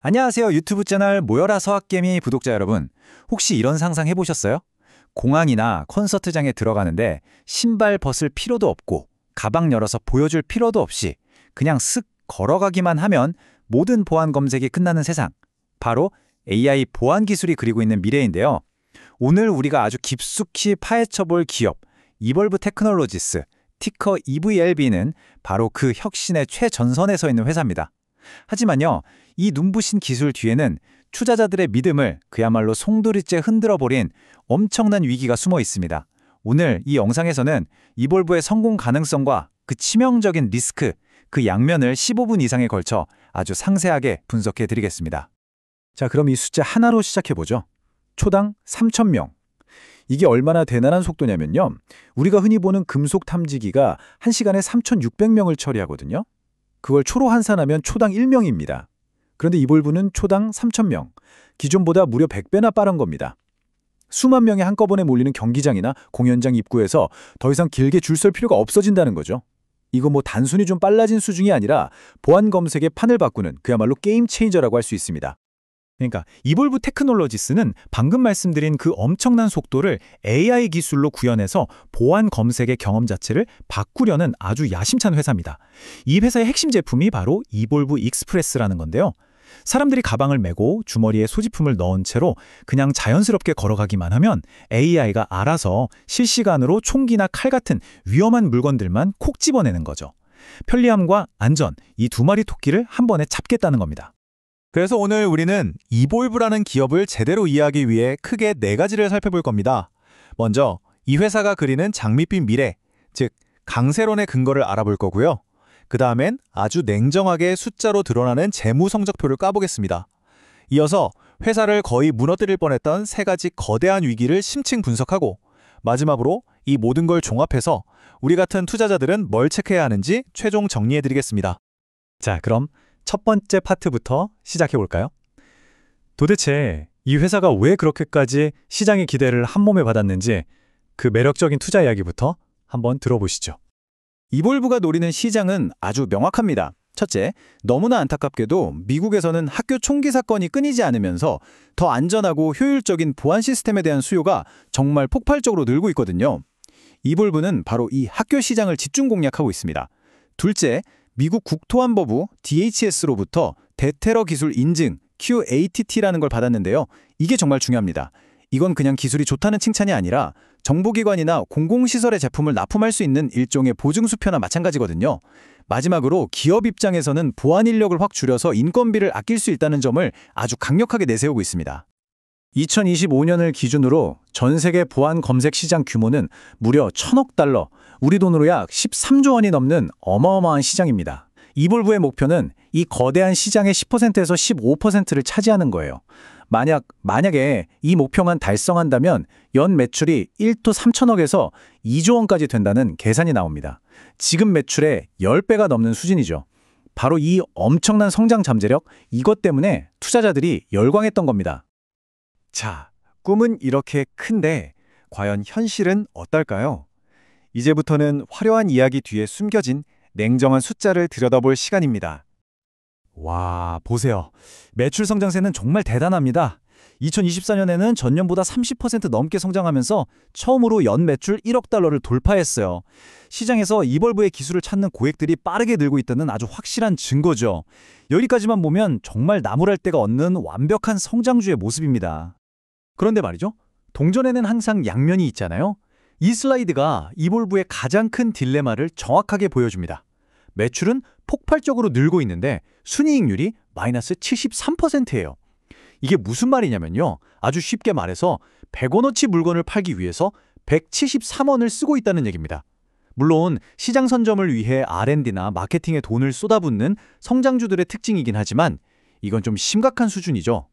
안녕하세요. 유튜브 채널 모여라 서학개미 구독자 여러분. 혹시 이런 상상 해보셨어요? 공항이나 콘서트장에 들어가는데 신발 벗을 필요도 없고 가방 열어서 보여줄 필요도 없이 그냥 쓱 걸어가기만 하면 모든 보안 검색이 끝나는 세상. 바로 AI 보안 기술이 그리고 있는 미래인데요. 오늘 우리가 아주 깊숙이 파헤쳐볼 기업 이볼브 테크놀로지스, 티커 EVLB는 바로 그 혁신의 최전선에 서 있는 회사입니다. 하지만요, 이 눈부신 기술 뒤에는 투자자들의 믿음을 그야말로 송두리째 흔들어버린 엄청난 위기가 숨어 있습니다. 오늘 이 영상에서는 이볼브의 성공 가능성과 그 치명적인 리스크, 그 양면을 15분 이상에 걸쳐 아주 상세하게 분석해 드리겠습니다. 자, 그럼 이 숫자 하나로 시작해보죠. 초당 3,000명. 이게 얼마나 대단한 속도냐면요. 우리가 흔히 보는 금속 탐지기가 1시간에 3,600명을 처리하거든요. 그걸 초로 환산하면 초당 1명입니다. 그런데 이볼브는 초당 3,000명, 기존보다 무려 100배나 빠른 겁니다. 수만 명이 한꺼번에 몰리는 경기장이나 공연장 입구에서 더 이상 길게 줄 설 필요가 없어진다는 거죠. 이거 뭐 단순히 좀 빨라진 수준이 아니라 보안 검색의 판을 바꾸는 그야말로 게임 체인저라고 할 수 있습니다. 그러니까 이볼브 테크놀로지스는 방금 말씀드린 그 엄청난 속도를 AI 기술로 구현해서 보안 검색의 경험 자체를 바꾸려는 아주 야심찬 회사입니다. 이 회사의 핵심 제품이 바로 이볼브 익스프레스라는 건데요. 사람들이 가방을 메고 주머니에 소지품을 넣은 채로 그냥 자연스럽게 걸어가기만 하면 AI가 알아서 실시간으로 총기나 칼 같은 위험한 물건들만 콕 집어내는 거죠. 편리함과 안전, 이 두 마리 토끼를 한 번에 잡겠다는 겁니다. 그래서 오늘 우리는 이볼브라는 기업을 제대로 이해하기 위해 크게 4가지를 살펴볼 겁니다. 먼저 이 회사가 그리는 장밋빛 미래, 즉 강세론의 근거를 알아볼 거고요. 그 다음엔 아주 냉정하게 숫자로 드러나는 재무 성적표를 까보겠습니다. 이어서 회사를 거의 무너뜨릴 뻔했던 3가지 거대한 위기를 심층 분석하고 마지막으로 이 모든 걸 종합해서 우리 같은 투자자들은 뭘 체크해야 하는지 최종 정리해드리겠습니다. 자, 그럼 첫 번째 파트부터 시작해볼까요? 도대체 이 회사가 왜 그렇게까지 시장의 기대를 한몸에 받았는지 그 매력적인 투자 이야기부터 한번 들어보시죠. 이볼브가 노리는 시장은 아주 명확합니다. 첫째, 너무나 안타깝게도 미국에서는 학교 총기 사건이 끊이지 않으면서 더 안전하고 효율적인 보안 시스템에 대한 수요가 정말 폭발적으로 늘고 있거든요. 이볼브는 바로 이 학교 시장을 집중 공략하고 있습니다. 둘째, 미국 국토안보부 DHS로부터 대테러 기술 인증 QATT라는 걸 받았는데요. 이게 정말 중요합니다. 이건 그냥 기술이 좋다는 칭찬이 아니라 정보기관이나 공공시설의 제품을 납품할 수 있는 일종의 보증수표나 마찬가지거든요. 마지막으로 기업 입장에서는 보안 인력을 확 줄여서 인건비를 아낄 수 있다는 점을 아주 강력하게 내세우고 있습니다. 2025년을 기준으로 전 세계 보안 검색 시장 규모는 무려 1,000억 달러, 우리 돈으로 약 13조 원이 넘는 어마어마한 시장입니다. 이볼브의 목표는 이 거대한 시장의 10%에서 15%를 차지하는 거예요. 만약에 이 목표만 달성한다면 연 매출이 1조 3천억에서 2조 원까지 된다는 계산이 나옵니다. 지금 매출의 10배가 넘는 수준이죠. 바로 이 엄청난 성장 잠재력, 이것 때문에 투자자들이 열광했던 겁니다. 자, 꿈은 이렇게 큰데 과연 현실은 어떨까요? 이제부터는 화려한 이야기 뒤에 숨겨진 냉정한 숫자를 들여다볼 시간입니다. 와, 보세요. 매출 성장세는 정말 대단합니다. 2024년에는 전년보다 30% 넘게 성장하면서 처음으로 연 매출 1억 달러를 돌파했어요. 시장에서 이볼브의 기술을 찾는 고객들이 빠르게 늘고 있다는 아주 확실한 증거죠. 여기까지만 보면 정말 나무랄 데가 없는 완벽한 성장주의 모습입니다. 그런데 말이죠. 동전에는 항상 양면이 있잖아요. 이 슬라이드가 이볼브의 가장 큰 딜레마를 정확하게 보여줍니다. 매출은 폭발적으로 늘고 있는데 순이익률이 마이너스 73%예요. 이게 무슨 말이냐면요. 아주 쉽게 말해서 100원어치 물건을 팔기 위해서 173원을 쓰고 있다는 얘기입니다. 물론 시장 선점을 위해 R&D나 마케팅에 돈을 쏟아붓는 성장주들의 특징이긴 하지만 이건 좀 심각한 수준이죠.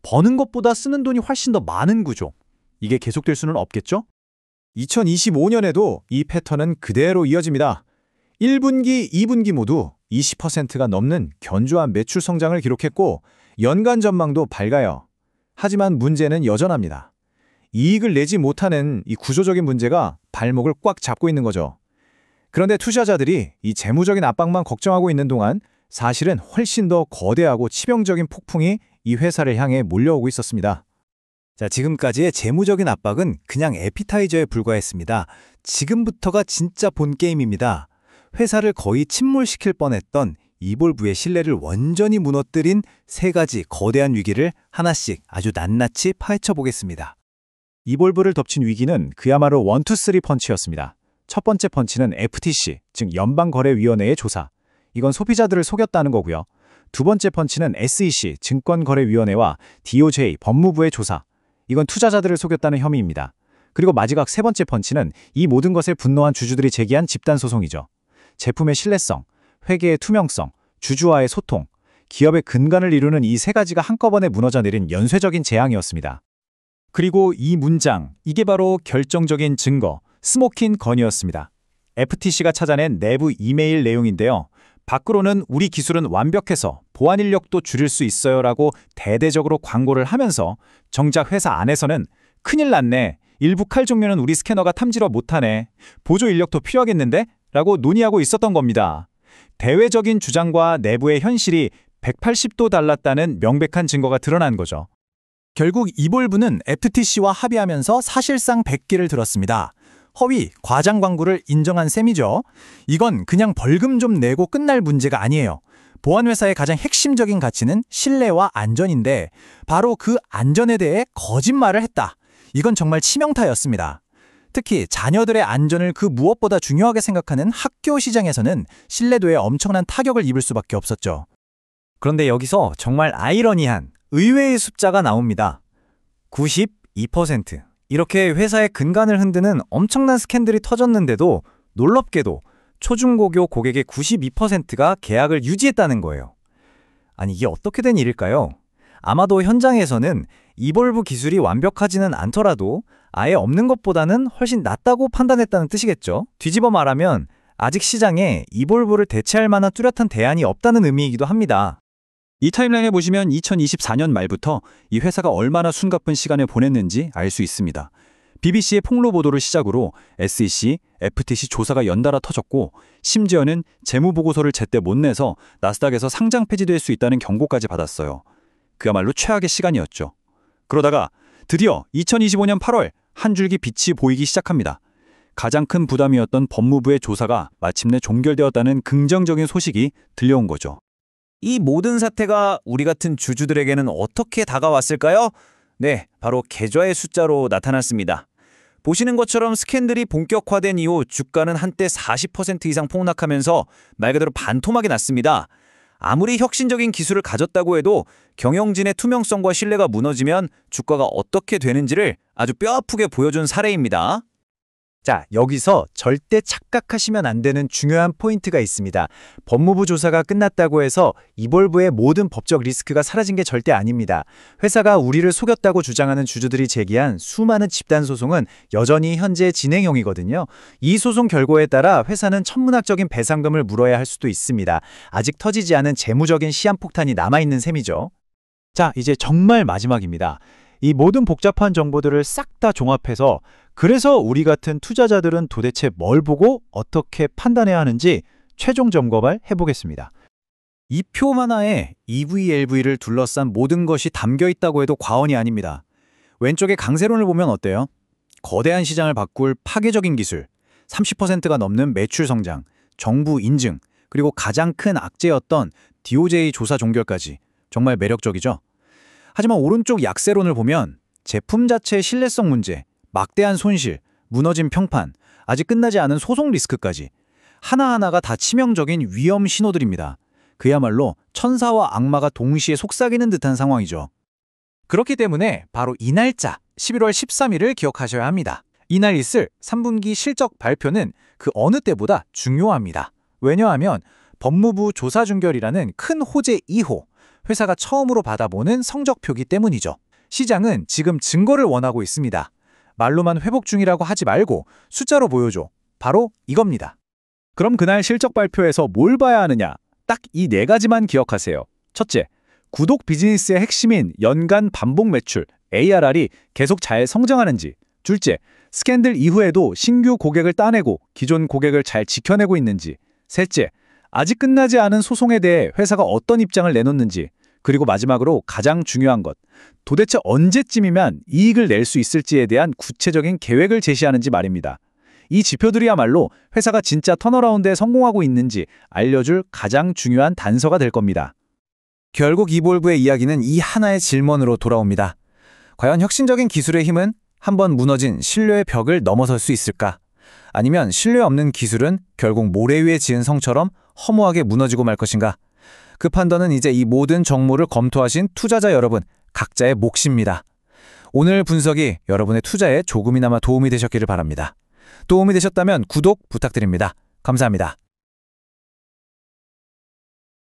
버는 것보다 쓰는 돈이 훨씬 더 많은 구조. 이게 계속될 수는 없겠죠? 2025년에도 이 패턴은 그대로 이어집니다. 1분기, 2분기 모두 20%가 넘는 견조한 매출 성장을 기록했고 연간 전망도 밝아요. 하지만 문제는 여전합니다. 이익을 내지 못하는 이 구조적인 문제가 발목을 꽉 잡고 있는 거죠. 그런데 투자자들이 이 재무적인 압박만 걱정하고 있는 동안 사실은 훨씬 더 거대하고 치명적인 폭풍이 이 회사를 향해 몰려오고 있었습니다. 자, 지금까지의 재무적인 압박은 그냥 에피타이저에 불과했습니다. 지금부터가 진짜 본 게임입니다. 회사를 거의 침몰시킬 뻔했던 이볼브의 신뢰를 완전히 무너뜨린 세 가지 거대한 위기를 하나씩 아주 낱낱이 파헤쳐 보겠습니다. 이볼브를 덮친 위기는 그야말로 1, 2, 3 펀치였습니다. 첫 번째 펀치는 FTC, 즉 연방거래위원회의 조사. 이건 소비자들을 속였다는 거고요. 두 번째 펀치는 SEC, 증권거래위원회와 DOJ, 법무부의 조사. 이건 투자자들을 속였다는 혐의입니다. 그리고 마지막 세 번째 펀치는 이 모든 것에 분노한 주주들이 제기한 집단소송이죠. 제품의 신뢰성, 회계의 투명성, 주주와의 소통, 기업의 근간을 이루는 이 세 가지가 한꺼번에 무너져 내린 연쇄적인 재앙이었습니다. 그리고 이 문장, 이게 바로 결정적인 증거, 스모킹 건이었습니다. FTC가 찾아낸 내부 이메일 내용인데요. 밖으로는 우리 기술은 완벽해서 보안 인력도 줄일 수 있어요 라고 대대적으로 광고를 하면서 정작 회사 안에서는 큰일 났네, 일부 칼 종류는 우리 스캐너가 탐지를 못하네, 보조 인력도 필요하겠는데? 라고 논의하고 있었던 겁니다. 대외적인 주장과 내부의 현실이 180도 달랐다는 명백한 증거가 드러난 거죠. 결국 이볼브는 FTC와 합의하면서 사실상 백기를 들었습니다. 허위, 과장 광고를 인정한 셈이죠. 이건 그냥 벌금 좀 내고 끝날 문제가 아니에요. 보안회사의 가장 핵심적인 가치는 신뢰와 안전인데 바로 그 안전에 대해 거짓말을 했다. 이건 정말 치명타였습니다. 특히 자녀들의 안전을 그 무엇보다 중요하게 생각하는 학교 시장에서는 신뢰도에 엄청난 타격을 입을 수밖에 없었죠. 그런데 여기서 정말 아이러니한 의외의 숫자가 나옵니다. 92%. 이렇게 회사의 근간을 흔드는 엄청난 스캔들이 터졌는데도 놀랍게도 초중고교 고객의 92%가 계약을 유지했다는 거예요. 아니, 이게 어떻게 된 일일까요? 아마도 현장에서는 이볼브 기술이 완벽하지는 않더라도 아예 없는 것보다는 훨씬 낫다고 판단했다는 뜻이겠죠. 뒤집어 말하면 아직 시장에 이볼브를 대체할 만한 뚜렷한 대안이 없다는 의미이기도 합니다. 이 타임라인에 보시면 2024년 말부터 이 회사가 얼마나 숨가쁜 시간을 보냈는지 알 수 있습니다. BBC의 폭로 보도를 시작으로 SEC, FTC 조사가 연달아 터졌고 심지어는 재무보고서를 제때 못 내서 나스닥에서 상장 폐지될 수 있다는 경고까지 받았어요. 그야말로 최악의 시간이었죠. 그러다가 드디어 2025년 8월 한 줄기 빛이 보이기 시작합니다. 가장 큰 부담이었던 법무부의 조사가 마침내 종결되었다는 긍정적인 소식이 들려온 거죠. 이 모든 사태가 우리 같은 주주들에게는 어떻게 다가왔을까요? 네, 바로 계좌의 숫자로 나타났습니다. 보시는 것처럼 스캔들이 본격화된 이후 주가는 한때 40% 이상 폭락하면서 말 그대로 반토막이 났습니다. 아무리 혁신적인 기술을 가졌다고 해도 경영진의 투명성과 신뢰가 무너지면 주가가 어떻게 되는지를 아주 뼈아프게 보여준 사례입니다. 자, 여기서 절대 착각하시면 안 되는 중요한 포인트가 있습니다. 법무부 조사가 끝났다고 해서 이볼브의 모든 법적 리스크가 사라진 게 절대 아닙니다. 회사가 우리를 속였다고 주장하는 주주들이 제기한 수많은 집단 소송은 여전히 현재 진행형이거든요. 이 소송 결과에 따라 회사는 천문학적인 배상금을 물어야 할 수도 있습니다. 아직 터지지 않은 재무적인 시한폭탄이 남아있는 셈이죠. 자, 이제 정말 마지막입니다. 이 모든 복잡한 정보들을 싹 다 종합해서 그래서 우리 같은 투자자들은 도대체 뭘 보고 어떻게 판단해야 하는지 최종 점검을 해보겠습니다. 이 표 하나에 EV/LV를 둘러싼 모든 것이 담겨 있다고 해도 과언이 아닙니다. 왼쪽의 강세론을 보면 어때요? 거대한 시장을 바꿀 파괴적인 기술, 30%가 넘는 매출 성장, 정부 인증, 그리고 가장 큰 악재였던 DOJ 조사 종결까지 정말 매력적이죠. 하지만 오른쪽 약세론을 보면 제품 자체의 신뢰성 문제, 막대한 손실, 무너진 평판, 아직 끝나지 않은 소송 리스크까지 하나하나가 다 치명적인 위험 신호들입니다. 그야말로 천사와 악마가 동시에 속삭이는 듯한 상황이죠. 그렇기 때문에 바로 이 날짜 11월 13일을 기억하셔야 합니다. 이날 있을 3분기 실적 발표는 그 어느 때보다 중요합니다. 왜냐하면 법무부 조사 종결이라는 큰 호재 이후 회사가 처음으로 받아보는 성적표기 때문이죠. 시장은 지금 증거를 원하고 있습니다. 말로만 회복 중이라고 하지 말고 숫자로 보여줘. 바로 이겁니다. 그럼 그날 실적 발표에서 뭘 봐야 하느냐? 딱 이 네 가지만 기억하세요. 첫째, 구독 비즈니스의 핵심인 연간 반복 매출 ARR이 계속 잘 성장하는지. 둘째, 스캔들 이후에도 신규 고객을 따내고 기존 고객을 잘 지켜내고 있는지. 셋째, 아직 끝나지 않은 소송에 대해 회사가 어떤 입장을 내놓는지, 그리고 마지막으로 가장 중요한 것, 도대체 언제쯤이면 이익을 낼 수 있을지에 대한 구체적인 계획을 제시하는지 말입니다. 이 지표들이야말로 회사가 진짜 턴어라운드에 성공하고 있는지 알려줄 가장 중요한 단서가 될 겁니다. 결국 이볼브의 이야기는 이 하나의 질문으로 돌아옵니다. 과연 혁신적인 기술의 힘은 한번 무너진 신뢰의 벽을 넘어설 수 있을까? 아니면 신뢰 없는 기술은 결국 모래 위에 지은 성처럼 허무하게 무너지고 말 것인가? 그 판단은 이제 이 모든 정보를 검토하신 투자자 여러분 각자의 몫입니다. 오늘 분석이 여러분의 투자에 조금이나마 도움이 되셨기를 바랍니다. 도움이 되셨다면 구독 부탁드립니다. 감사합니다.